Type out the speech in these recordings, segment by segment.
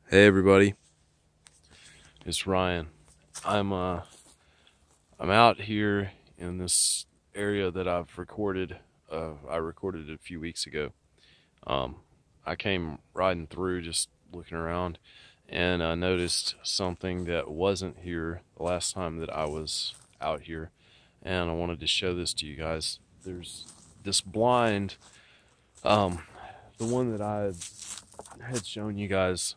Hey everybody, it's Ryan. I'm out here in this area that I've recorded. I recorded it a few weeks ago. I came riding through, just looking around, and I noticed something that wasn't here the last time that I was out here, and I wanted to show this to you guys. There's this blind, the one that I had shown you guys,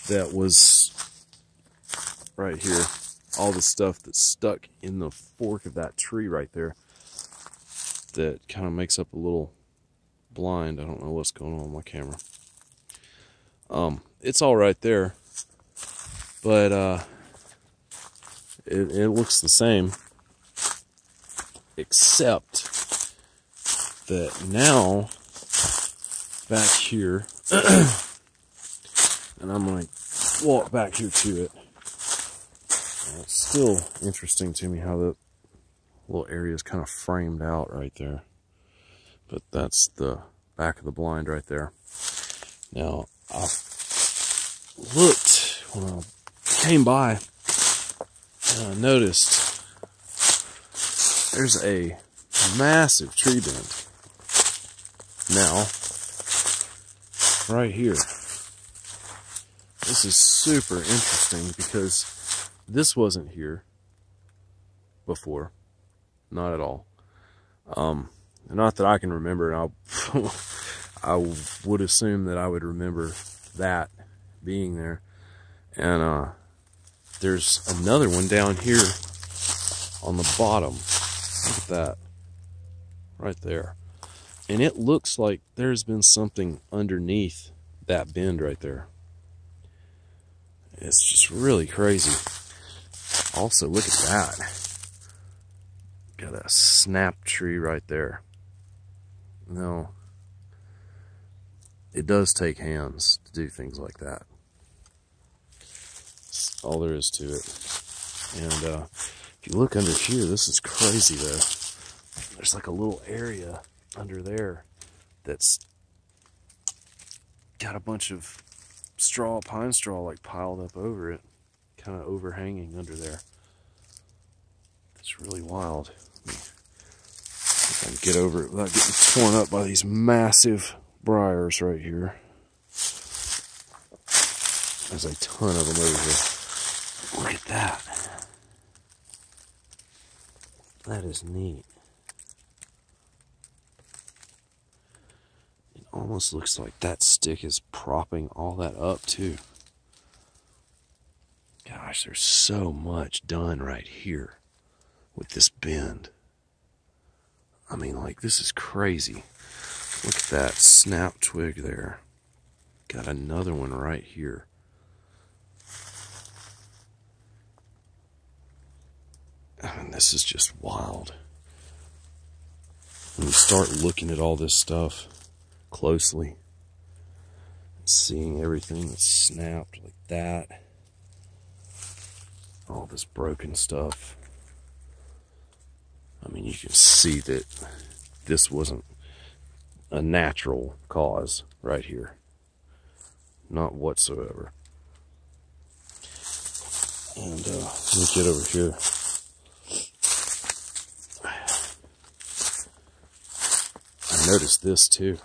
that was right here, all the stuff that's stuck in the fork of that tree right there that kind of makes up a little blind. I don't know what's going on with my camera. It's all right there, but it looks the same, except that now back here and I'm going to walk back here to it. It's still interesting to me how the little area is kind of framed out right there. But that's the back of the blind right there. Now, I looked when I came by and I noticed there's a massive tree bend. Now, right here. This is super interesting because this wasn't here before, not at all. Not that I can remember, and I would assume that I would remember that being there. And there's another one down here on the bottom. Look at that, right there. And it looks like there's been something underneath that bend right there. It's just really crazy. Also, look at that. Got a snap tree right there. No, it does take hands to do things like that. That's all there is to it. And if you look under here, this is crazy though. There's like a little area under there that's got a bunch of pine straw like piled up over it, kind of overhanging under there. It's really wild. If I can get over it without getting torn up by these massive briars right here. There's a ton of them over here. Look at that. That is neat. Almost looks like that stick is propping all that up too. Gosh, there's so much done right here with this bend. I mean, like, this is crazy. Look at that snap twig there. Got another one right here. I mean, this is just wild. When you start looking at all this stuff closely, seeing everything that's snapped like that, all this broken stuff. I mean, you can see that this wasn't a natural cause right here, not whatsoever. And let me get over here. I noticed this too.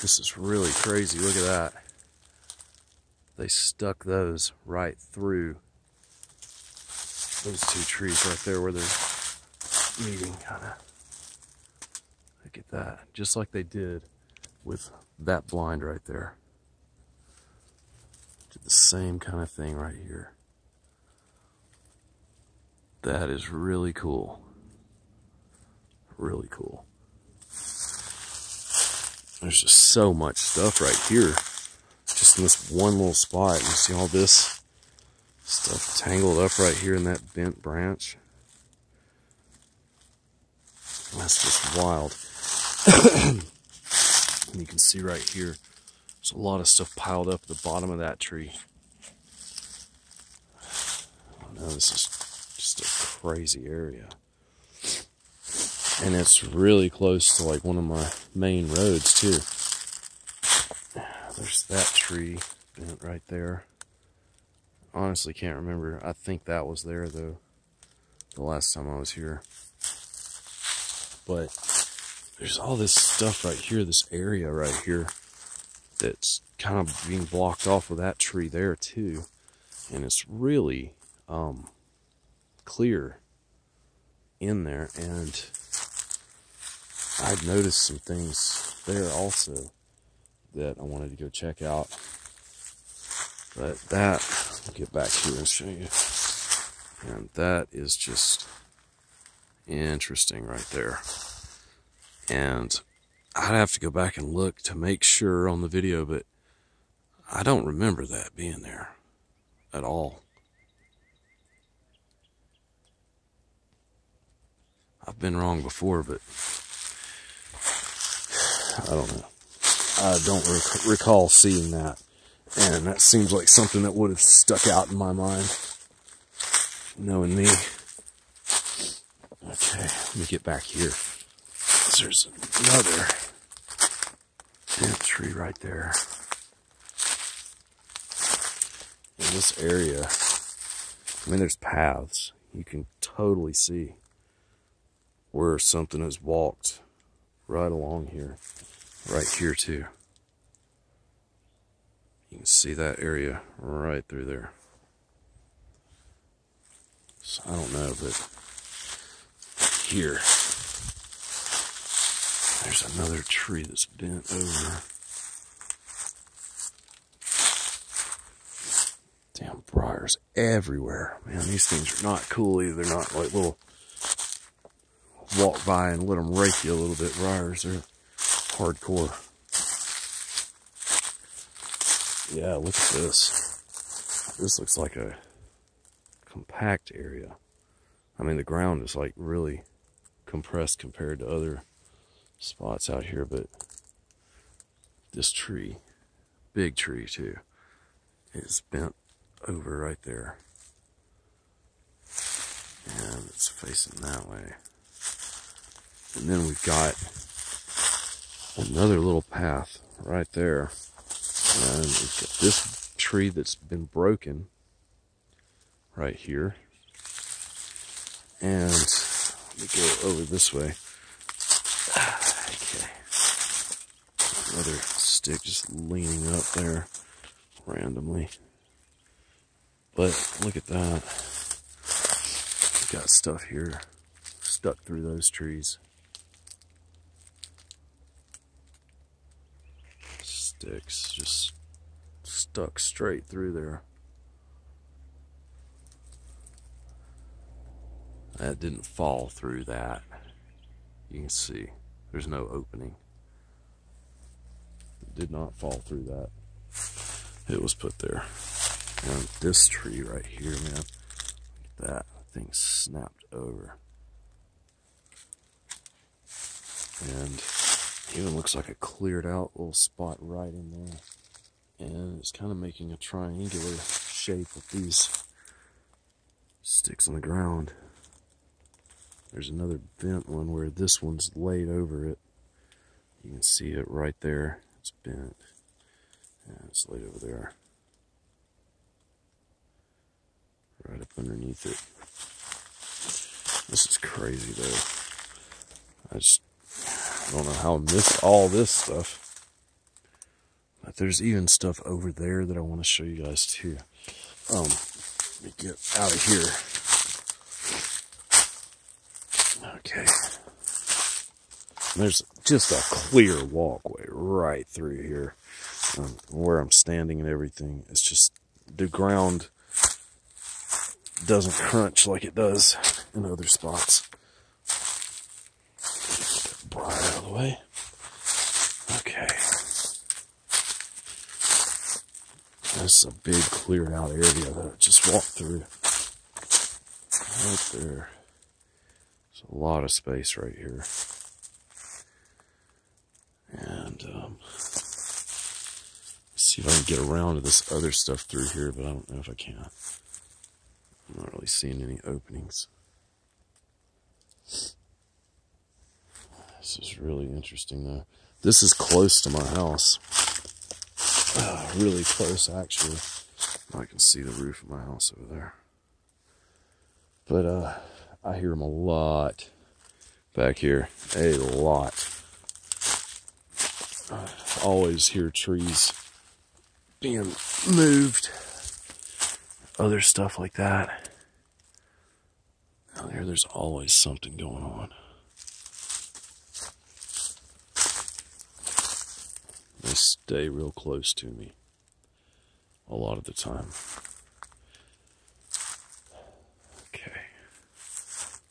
This is really crazy. Look at that. They stuck those right through those two trees right there where they're meeting, kind of. Look at that. Just like they did with that blind right there. Did the same kind of thing right here. That is really cool. Really cool. There's just so much stuff right here, just in this one little spot. You see all this stuff tangled up right here in that bent branch. That's just wild. And you can see right here, there's a lot of stuff piled up at the bottom of that tree. Oh no, this is just a crazy area. And it's really close to like one of my main roads too. There's that tree bent right there. Honestly can't remember. I think that was there though, the last time I was here. But there's all this stuff right here, this area right here, that's kind of being blocked off with that tree there too. And it's really clear in there. And I've noticed some things there also that I wanted to go check out. But that, I'll get back here and show you. And that is just interesting right there. And I'd have to go back and look to make sure on the video, but I don't remember that being there at all. I've been wrong before, but I don't know. I don't recall seeing that. And that seems like something that would have stuck out in my mind, knowing me. Okay, let me get back here. There's another bent tree right there. In this area, I mean, there's paths. You can totally see where something has walked right along here. Right here too. You can see that area right through there. So I don't know, but here, there's another tree that's bent over. Damn briars everywhere. Man, these things are not cool either. They're not like little walk by and let them rake you a little bit. Briars are hardcore. Yeah, look at this. This looks like a compact area. I mean, the ground is like really compressed compared to other spots out here, but this tree, big tree too, is bent over right there. And it's facing that way. And then we've got another little path right there. And we've got this tree that's been broken right here. And let me go over this way. Okay. Another stick just leaning up there randomly. But look at that. We've got stuff here stuck through those trees. Sticks just stuck straight through there. That didn't fall through that. You can see there's no opening. It did not fall through that. It was put there. And this tree right here, man, look at that thing snapped over. And even looks like a cleared out little spot right in there. And it's kind of making a triangular shape with these sticks on the ground. There's another bent one where this one's laid over it. You can see it right there. It's bent. And it's laid over there. Right up underneath it. This is crazy though. I don't know how I missed all this stuff. But there's even stuff over there that I want to show you guys too. Let me get out of here. Okay. There's just a clear walkway right through here. Where I'm standing and everything. It's just the ground doesn't crunch like it does in other spots. Briar out of the way. Okay. That's a big cleared out area that I just walked through. Right there. There's a lot of space right here. And see if I can get around to this other stuff through here, but I don't know if I can. I'm not really seeing any openings. This is really interesting though. This is close to my house. really close actually. I can see the roof of my house over there. But I hear them a lot back here, a lot. I always hear trees being moved, other stuff like that. Out here, there's always something going on. They stay real close to me a lot of the time. Okay.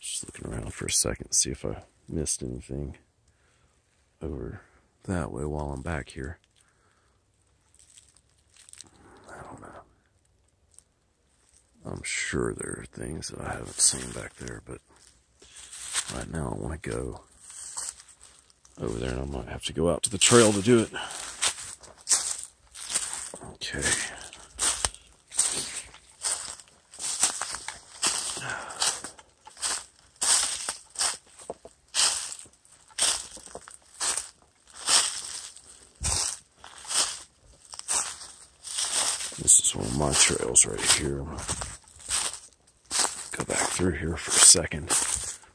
Just looking around for a second to see if I missed anything over that way while I'm back here. I don't know. I'm sure there are things that I haven't seen back there, but right now I want to go over there, and I might have to go out to the trail to do it. Okay. This is one of my trails right here. I'm gonna go back through here for a second.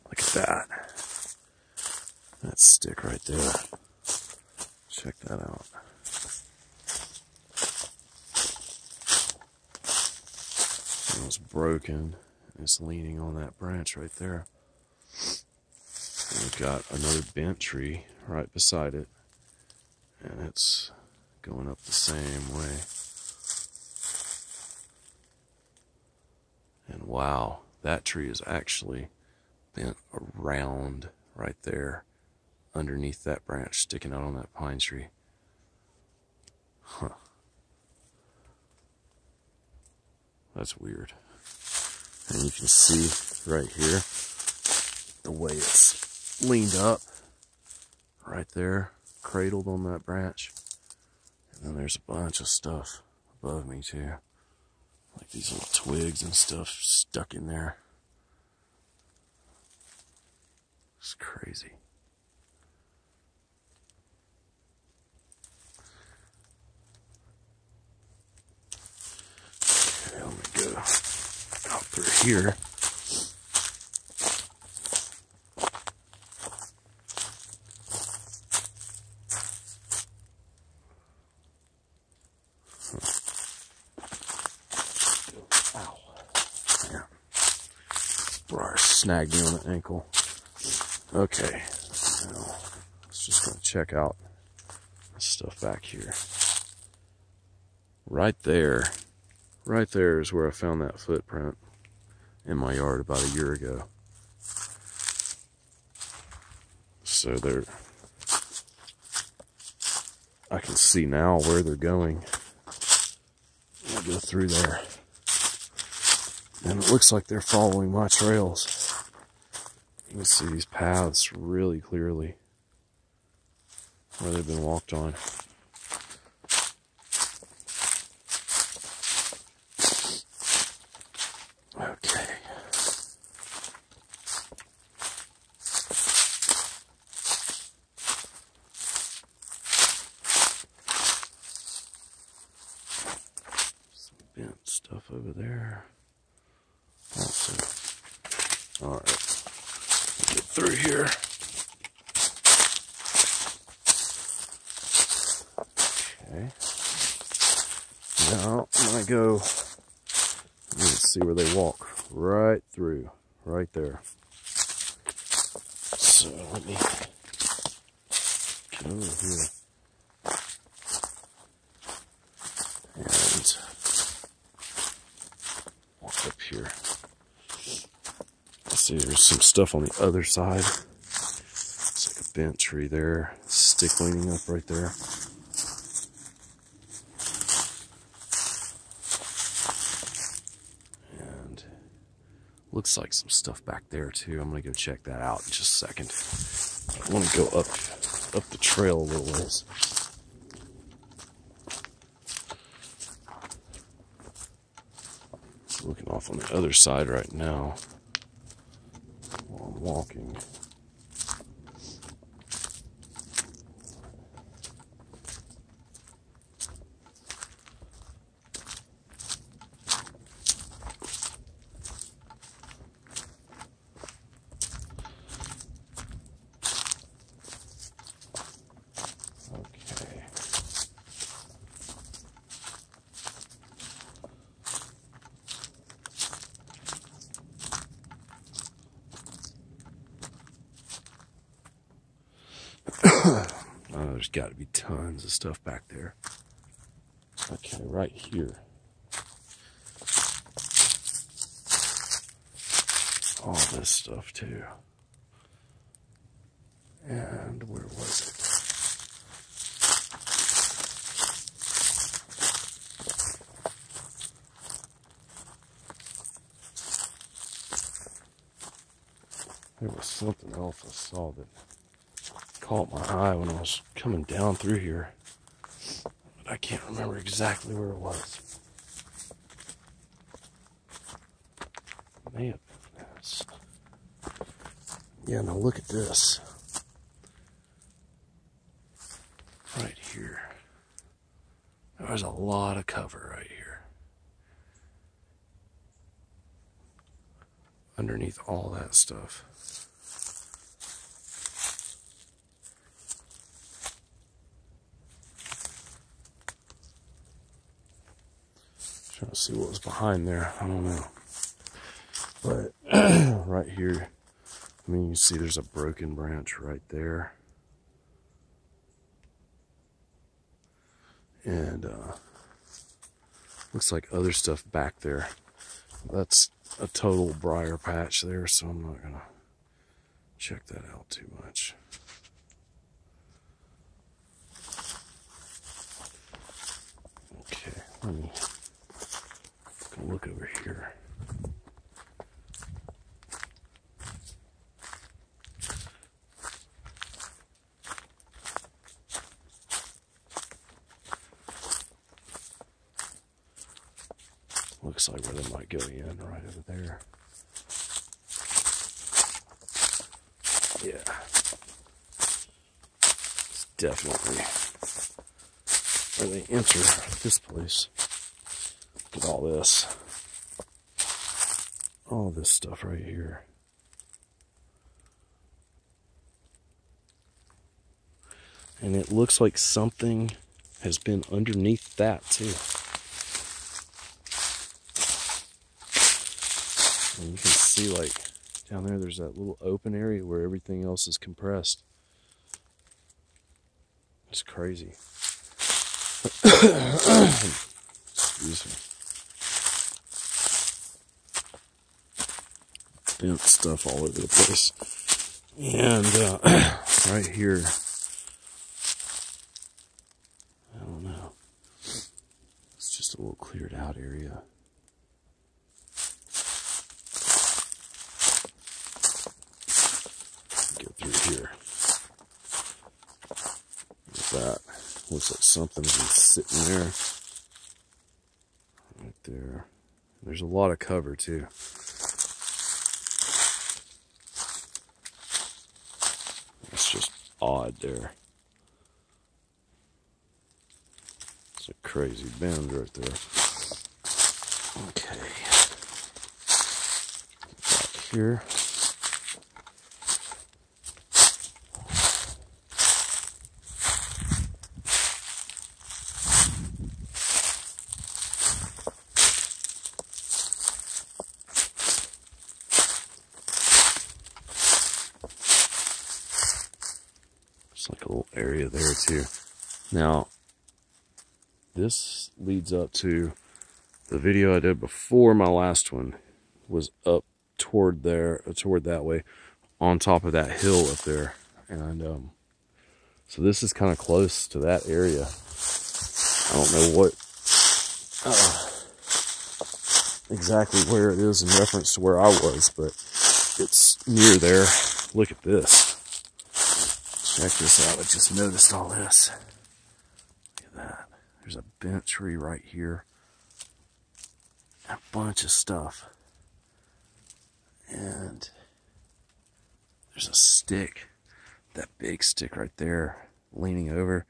Look at that. That stick right there. Check that out. It was broken. It's leaning on that branch right there. And we've got another bent tree right beside it. And it's going up the same way. And wow, that tree is actually bent around right there underneath that branch sticking out on that pine tree. Huh. That's weird. And you can see right here the way it's leaned up right there, cradled on that branch. And then there's a bunch of stuff above me too. Like these little twigs and stuff stuck in there. It's crazy. Okay, let me go out through here. Briar snagged me on the ankle. Okay, now let's just go check out this stuff back here. Right there is where I found that footprint in my yard about a year ago. So I can see now where they're going. I'll go through there. And it looks like they're following my trails. You can see these paths really clearly where they've been walked on. Okay. Some bent stuff over there. Alright, get through here. Okay. Now I'm gonna go. Let's see where they walk. Right through, right there. So let me get over here. And walk up here. See, there's some stuff on the other side. It's like a bent tree there. Stick leaning up right there. And looks like some stuff back there too. I'm gonna go check that out in just a second. I want to go up the trail a little ways. Looking off on the other side right now. Walking. got to be tons of stuff back there. Okay, right here. All this stuff too. And where was it? There was something else I saw that caught my eye when I was coming down through here. But I can't remember exactly where it was. May have been this. Yeah, now look at this. Right here. There's a lot of cover right here. Underneath all that stuff. Trying to see what was behind there. I don't know. But right here, I mean, you see there's a broken branch right there. And looks like other stuff back there. That's a total briar patch there, so I'm not gonna check that out too much. Okay, let me go look over here. Looks like where they might go in, right over there. Yeah. It's definitely where they enter this place. Look at all this. All this stuff right here. And it looks like something has been underneath that too. And you can see, like, down there, there's that little open area where everything else is compressed. It's crazy. Excuse me. Bent stuff all over the place. And right here, I don't know. It's just a little cleared out area. Through here. Look at that. Looks like something's been sitting there. Right there. There's a lot of cover too. It's just odd there. It's a crazy bend right there. Okay. Back here. Like a little area there too. Now, this leads up to the video I did before my last one. Was up toward there, toward that way, on top of that hill up there, and so this is kind of close to that area. I don't know what exactly where it is in reference to where I was, but it's near there. Look at this. Check this out. I just noticed all this. Look at that. There's a bent tree right here. A bunch of stuff. And there's a stick. That big stick right there, leaning over,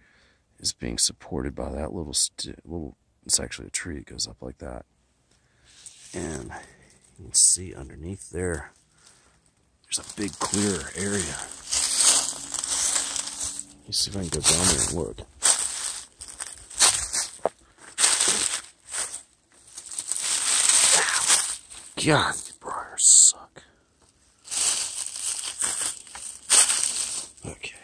is being supported by that little stick. It's actually a tree. It goes up like that. And you can see underneath there, there's a big clear area. Let me see if I can go down there and look. God, these briars suck. Okay.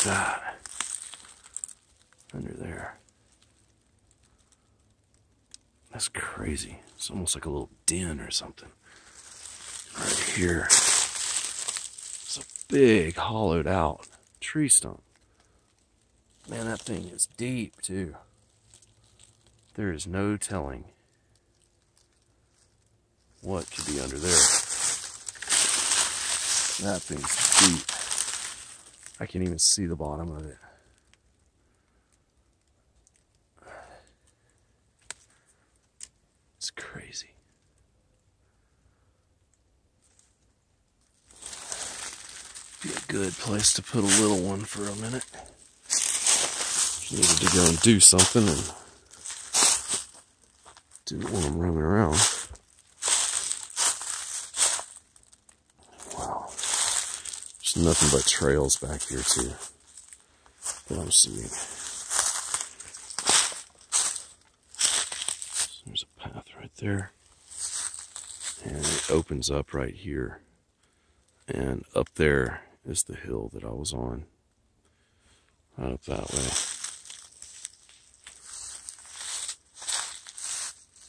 that. Under there. That's crazy. It's almost like a little den or something. Right here. It's a big hollowed out tree stump. Man, that thing is deep too. There is no telling what could be under there. That thing's deep. I can't even see the bottom of it. It's crazy. Be a good place to put a little one for a minute. Needed to go and do something and didn't want them roaming around. Wow. There's nothing but trails back here too that I'm seeing. So there's a path right there. And it opens up right here. And up there is the hill that I was on. Right up that way.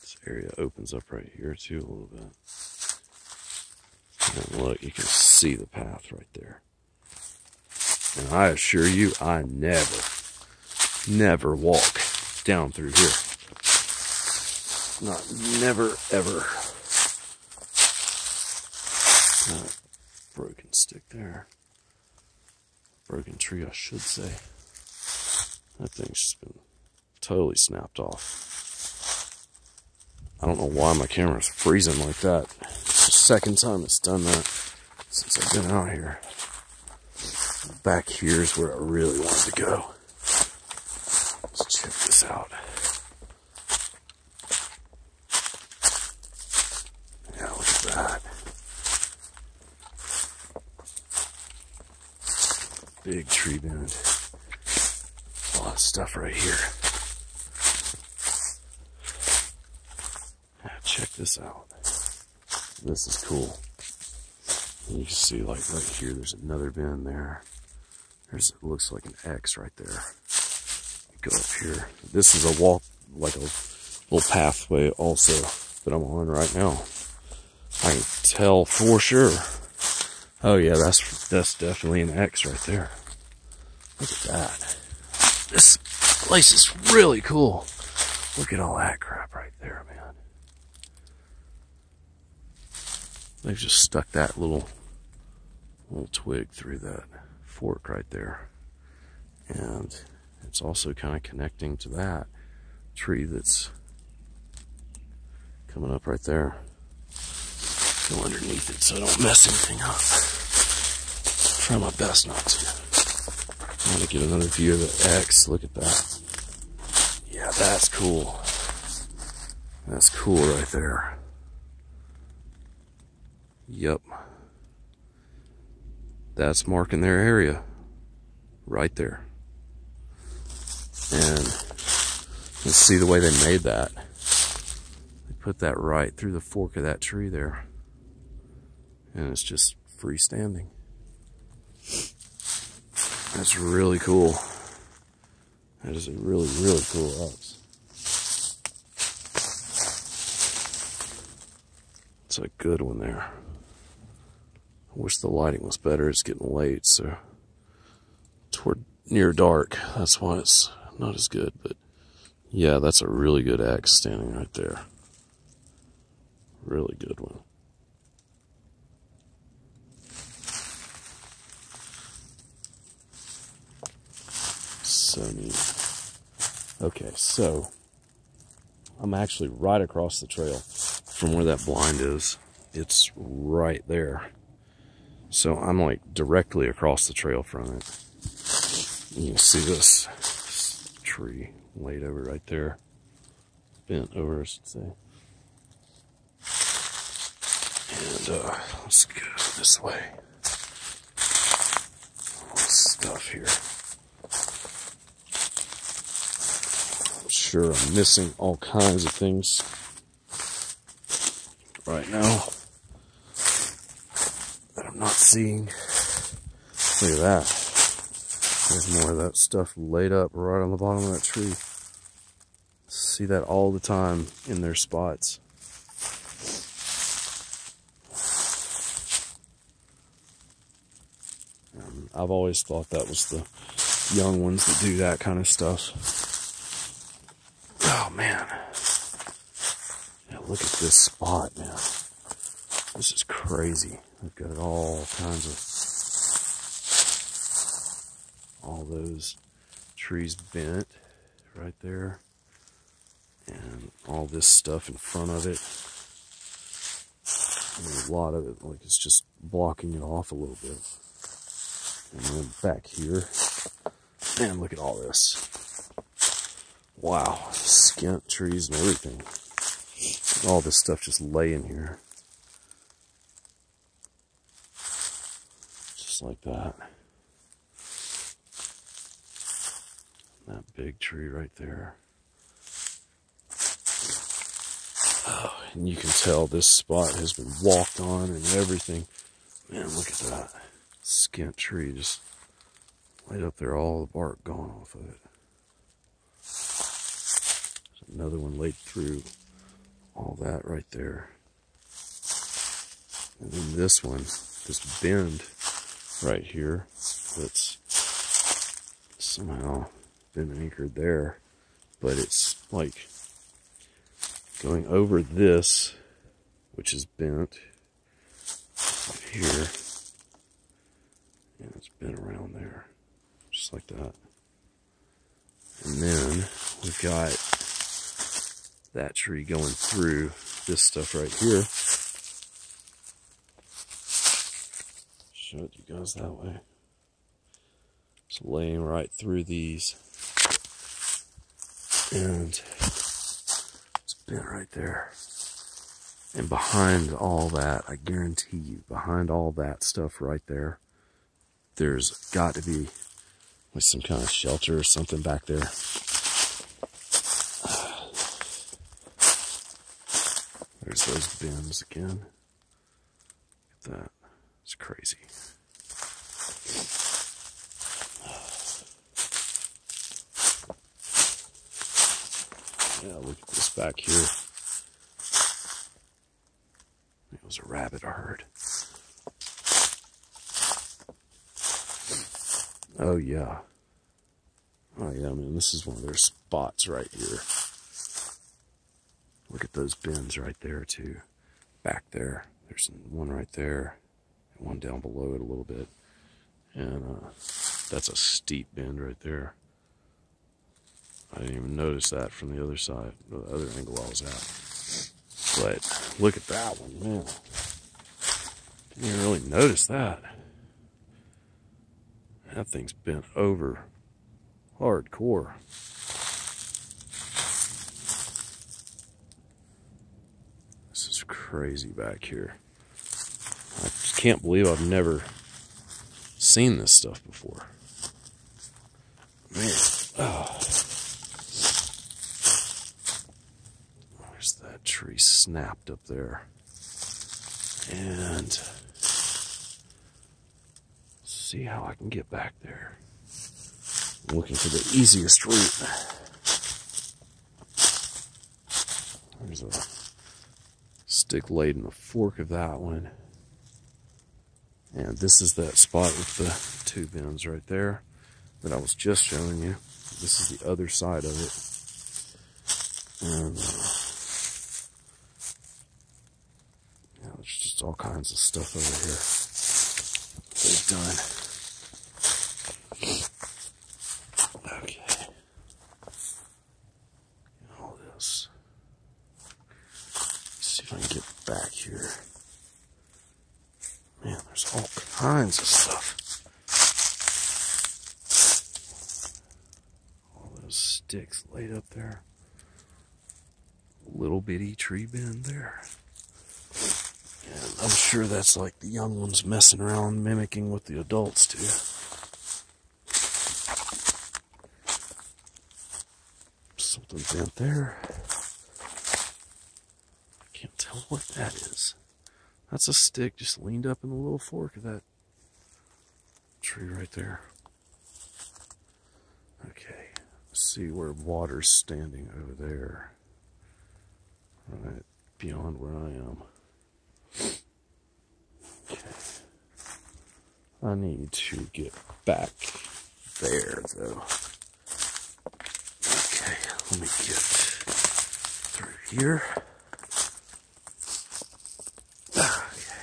This area opens up right here too a little bit. And look, you can see the path right there. And I assure you, I never walk down through here. Never, ever. Broken stick there. Broken tree, I should say. That thing's just been totally snapped off. I don't know why my camera's freezing like that. It's the second time it's done that since I've been out here. Back here is where I really wanted to go. Let's check this out. Yeah, look at that. Big tree bend. A lot of stuff right here. Yeah, check this out. This is cool. You can see, like right here, there's another bend there. It looks like an X right there. Go up here. This is a walk, like a little pathway also that I'm on right now. I can tell for sure. Oh yeah, that's definitely an X right there. Look at that. This place is really cool. Look at all that crap right there, man. They've just stuck that little twig through that fork right there. And it's also kind of connecting to that tree that's coming up right there. Go underneath it so I don't mess anything up. Try my best not to. I want to get another view of the X. Look at that. Yeah, that's cool. That's cool right there. Yep. That's marking their area. Right there. And let's see the way they made that. They put that right through the fork of that tree there. And it's just freestanding. That's really cool. That is a really, really cool X. It's a good one there. I wish the lighting was better. It's getting late, so toward near dark. That's why it's not as good. But yeah, that's a really good X standing right there. Really good one. So neat. Okay, so I'm actually right across the trail from where that blind is. It's right there. So I'm like directly across the trail from it. You can see this tree laid over right there. Bent over, I should say. And let's go this way. All this stuff here. I'm sure I'm missing all kinds of things right now that I'm not seeing. Look at that. There's more of that stuff laid up right on the bottom of that tree. See that all the time in their spots. I've always thought that was the young ones that do that kind of stuff. Oh man. Yeah, look at this spot, man. This is crazy. We've got all kinds of, all those trees bent right there. And all this stuff in front of it. And a lot of it, like, it's just blocking it off a little bit. And then back here, man, look at all this. Wow, skint trees and everything. All this stuff just laying here. Just like that. That big tree right there. Oh, and you can tell this spot has been walked on and everything. Man, look at that. Skint tree just laid up there, all the bark gone off of it. There's another one laid through all that right there. And then this one, this bend right here, that's somehow been anchored there, but it's like going over this, which is bent up here. And it's been around there, just like that. And then we've got that tree going through this stuff right here. Show it to you guys that way. It's laying right through these. And it's bent right there. And behind all that, I guarantee you, behind all that stuff right there, there's got to be like some kind of shelter or something back there. There's those bins again. Look at that. It's crazy. Yeah, look at this back here. It was a rabbit I heard. Oh yeah. Oh yeah, man, this is one of their spots right here. Look at those bins right there too. Back there. There's one right there. And one down below it a little bit. And that's a steep bend right there. I didn't even notice that from the other side, the other angle I was at. But look at that one, man. Didn't even really notice that. That thing's bent over hardcore. This is crazy back here. I just can't believe I've never seen this stuff before. Man, oh. There's that tree snapped up there. And see how I can get back there. I'm looking for the easiest route. There's a stick laid in the fork of that one. And this is that spot with the two bends right there that I was just showing you. This is the other side of it. And yeah, there's just all kinds of stuff over here they've done. Okay. All this. Let's see if I can get back here. Man, there's all kinds of stuff. All those sticks laid up there. Little bitty tree bend there. And I'm sure that's like the young ones messing around, mimicking what the adults do. Something bent there. I can't tell what that is. That's a stick just leaned up in the little fork of that tree right there. Okay, let's see where water's standing over there. Right beyond where I am. Okay. I need to get back there though. Okay, let me get through here. Okay.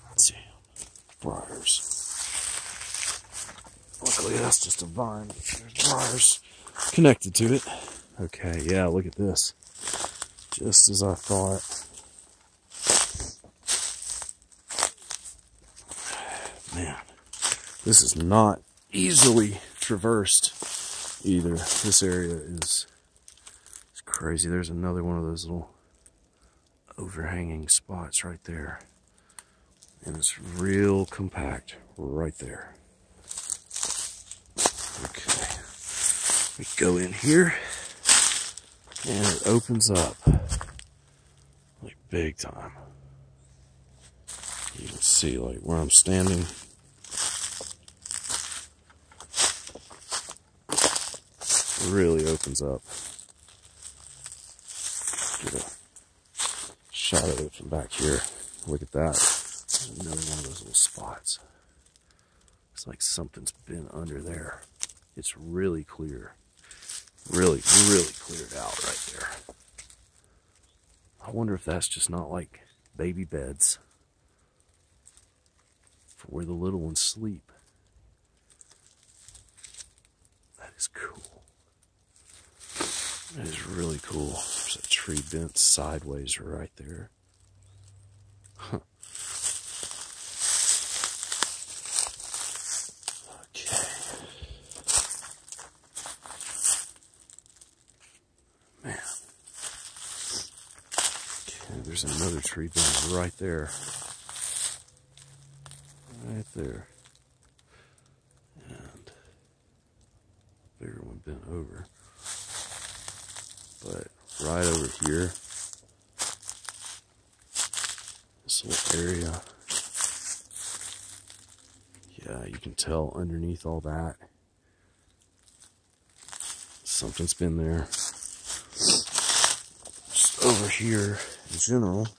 Let's see. Briars. Luckily that's just a vine. There's briars connected to it. Okay, yeah, look at this. Just as I thought. Man, this is not easily traversed either. This area is crazy. There's another one of those little overhanging spots right there. And it's real compact right there. Okay. We go in here and it opens up like big time. You can see like where I'm standing. It really opens up. Get a shot of it from back here. Look at that. There's another one of those little spots. It's like something's been under there. It's really clear. Really cleared out right there. I wonder if that's just not like baby beds for where the little ones sleep. That is cool. That is really cool. There's a tree bent sideways right there. Huh. Okay. Man. Okay, there's another tree bent right there. Right there. And a bigger one bent over. But right over here, this little area, yeah, you can tell underneath all that, something's been there. Just over here, in general,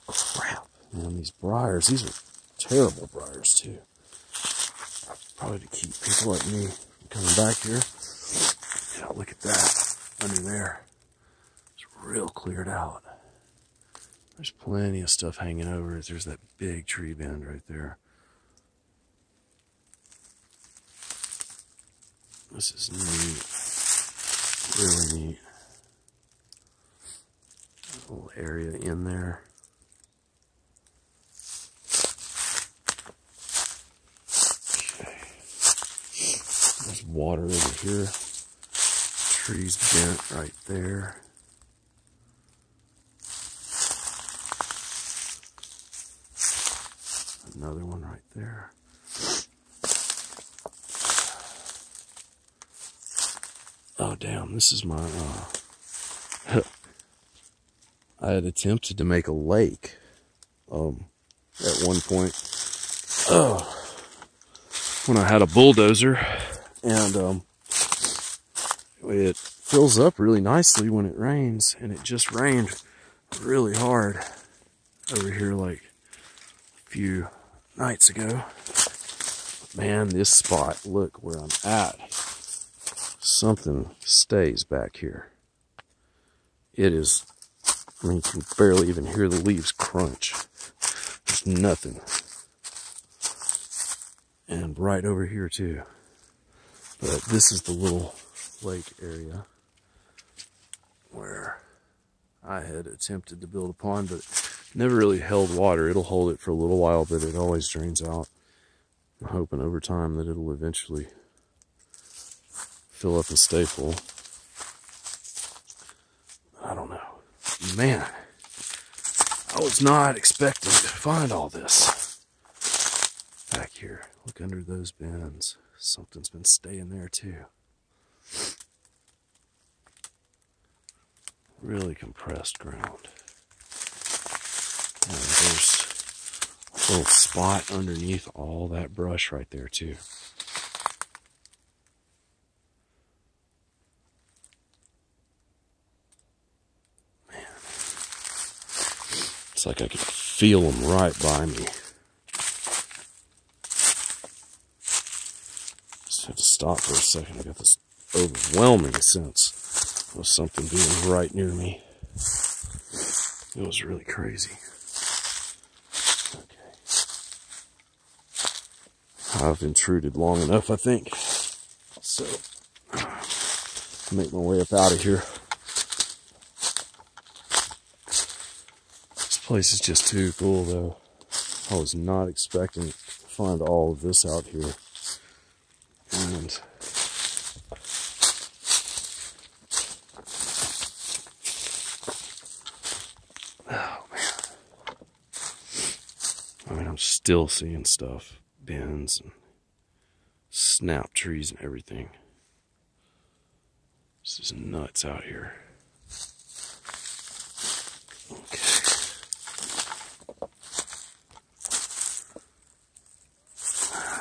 crap, man, these briars, these are terrible briars too. Probably to keep people like me coming back here. Yeah, look at that under there. It's real cleared out. There's plenty of stuff hanging over it. There's that big tree bend right there. This is neat. Really neat. A little area in there. There's water over here. Trees bent right there. Another one right there. Oh damn, this is my I had attempted to make a lake at one point. When I had a bulldozer. And it fills up really nicely when it rains, and it just rained really hard over here like a few nights ago. Man, this spot, look where I'm at. Something stays back here. It is, I mean, you can barely even hear the leaves crunch. There's nothing. And right over here too. But this is the little lake area where I had attempted to build a pond, but never really held water. It'll hold it for a little while, but it always drains out. I'm hoping over time that it'll eventually fill up and stay full. I don't know. Man, I was not expecting to find all this back here. Look under those bends. Something's been staying there too. Really compressed ground. And there's little spot underneath all that brush right there too. Man, it's like I could feel them right by me. Just had to stop for a second. I got this overwhelming sense of something being right near me. It was really crazy. Okay. I've intruded long enough, I think. So, make my way up out of here. This place is just too cool, though. I was not expecting to find all of this out here. And oh man, I mean, I'm still seeing stuff, bends and snap trees and everything. This is nuts out here. Okay.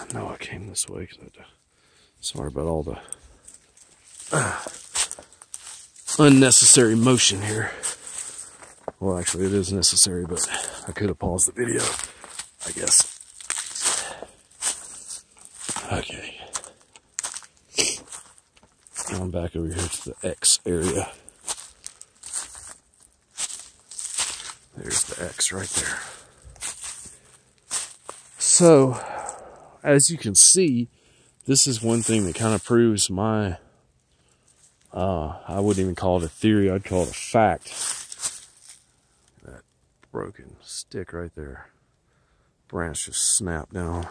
I know I came this way because sorry about all the unnecessary motion here. Well, actually, it is necessary, but I could have paused the video, I guess. Okay. Now I'm back over here to the X area. There's the X right there. So, as you can see, this is one thing that kind of proves my, I wouldn't even call it a theory, I'd call it a fact. That broken stick right there. Branch just snapped down.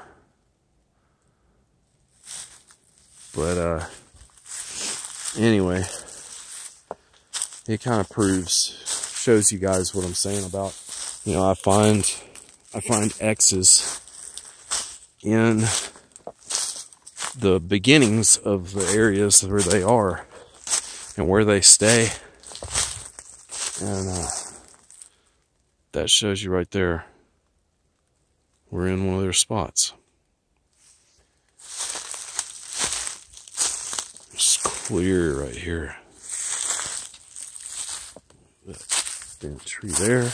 But, anyway, it kind of shows you guys what I'm saying about, you know, I find X's in the beginnings of the areas where they are and where they stay, and that shows you right there we're in one of their spots. It's clear right here. That bent tree there.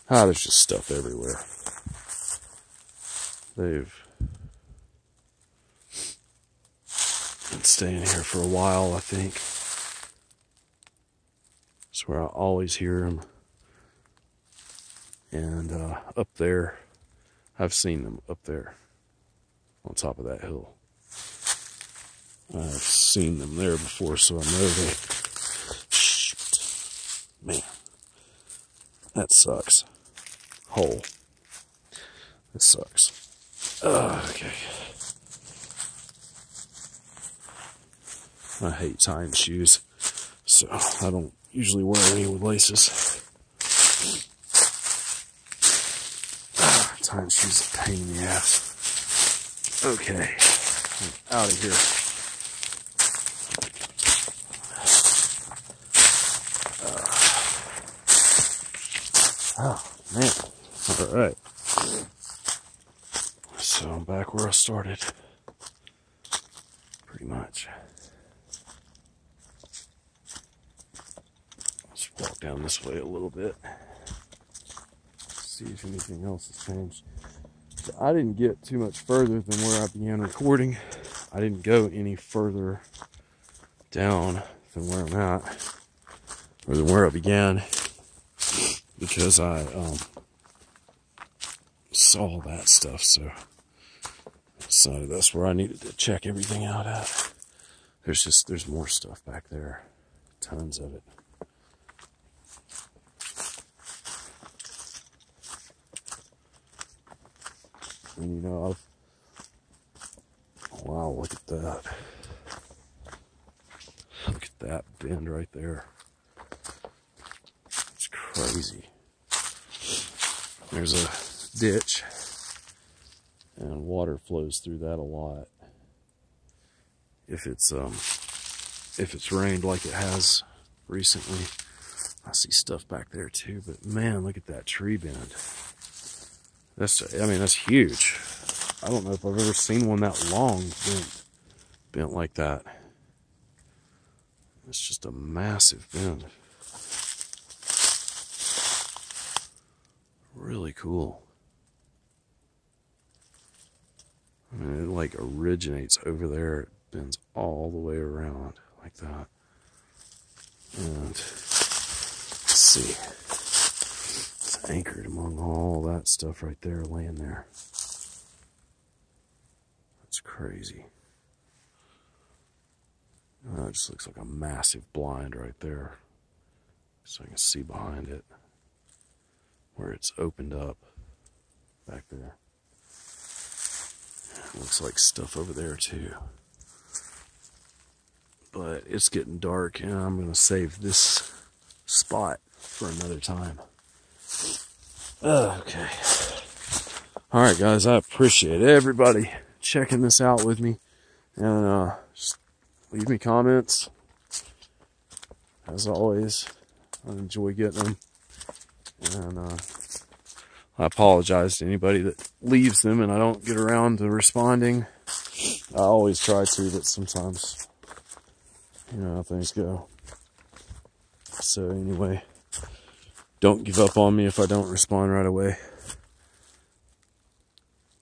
There's just stuff everywhere. They've been staying here for a while, I think. That's where I always hear them. And up there, I've seen them up there on top of that hill. I've seen them there before, so I know they... Shoot. Man. That sucks. Hole. It sucks. Okay. I hate tying shoes, so I don't usually wear any with laces. Tying shoes is a pain in the ass. Okay, I'm out of here. Oh man! All right. So I'm back where I started, pretty much. Let's walk down this way a little bit, see if anything else has changed. So I didn't get too much further than where I began recording. I didn't go any further down than where I'm at, or than where I began, because I saw that stuff, so decided that's where I needed to check everything out at. There's more stuff back there. Tons of it. And you know, wow, look at that. Look at that bend right there. It's crazy. There's a ditch, and water flows through that a lot. If it's rained like it has recently. I see stuff back there too, but man, look at that tree bend. I mean, that's huge. I don't know if I've ever seen one that long bent like that. It's just a massive bend. Really cool. I mean, it like originates over there. It bends all the way around like that. And let's see. It's anchored among all that stuff right there, laying there. That's crazy. It just looks like a massive blind right there. So I can see behind it where it's opened up back there. Looks like stuff over there too. But it's getting dark and I'm going to save this spot for another time. Okay. Alright guys, I appreciate everybody checking this out with me. And just leave me comments. As always, I enjoy getting them. And I apologize to anybody that leaves them and I don't get around to responding. I always try to, but sometimes, you know how things go. So anyway, don't give up on me if I don't respond right away.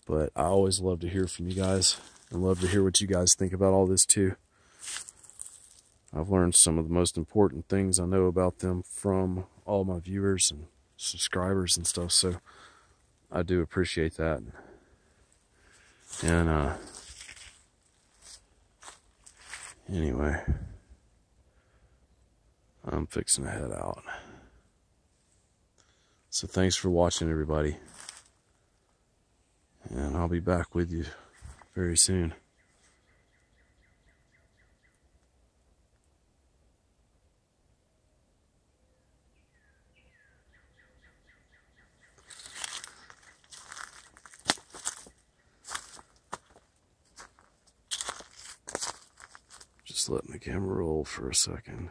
But I always love to hear from you guys and love to hear what you guys think about all this too. I've learned some of the most important things I know about them from all my viewers and subscribers and stuff, so I do appreciate that. And anyway, I'm fixing to head out. So thanks for watching, everybody. And I'll be back with you very soon. Just letting the camera roll for a second.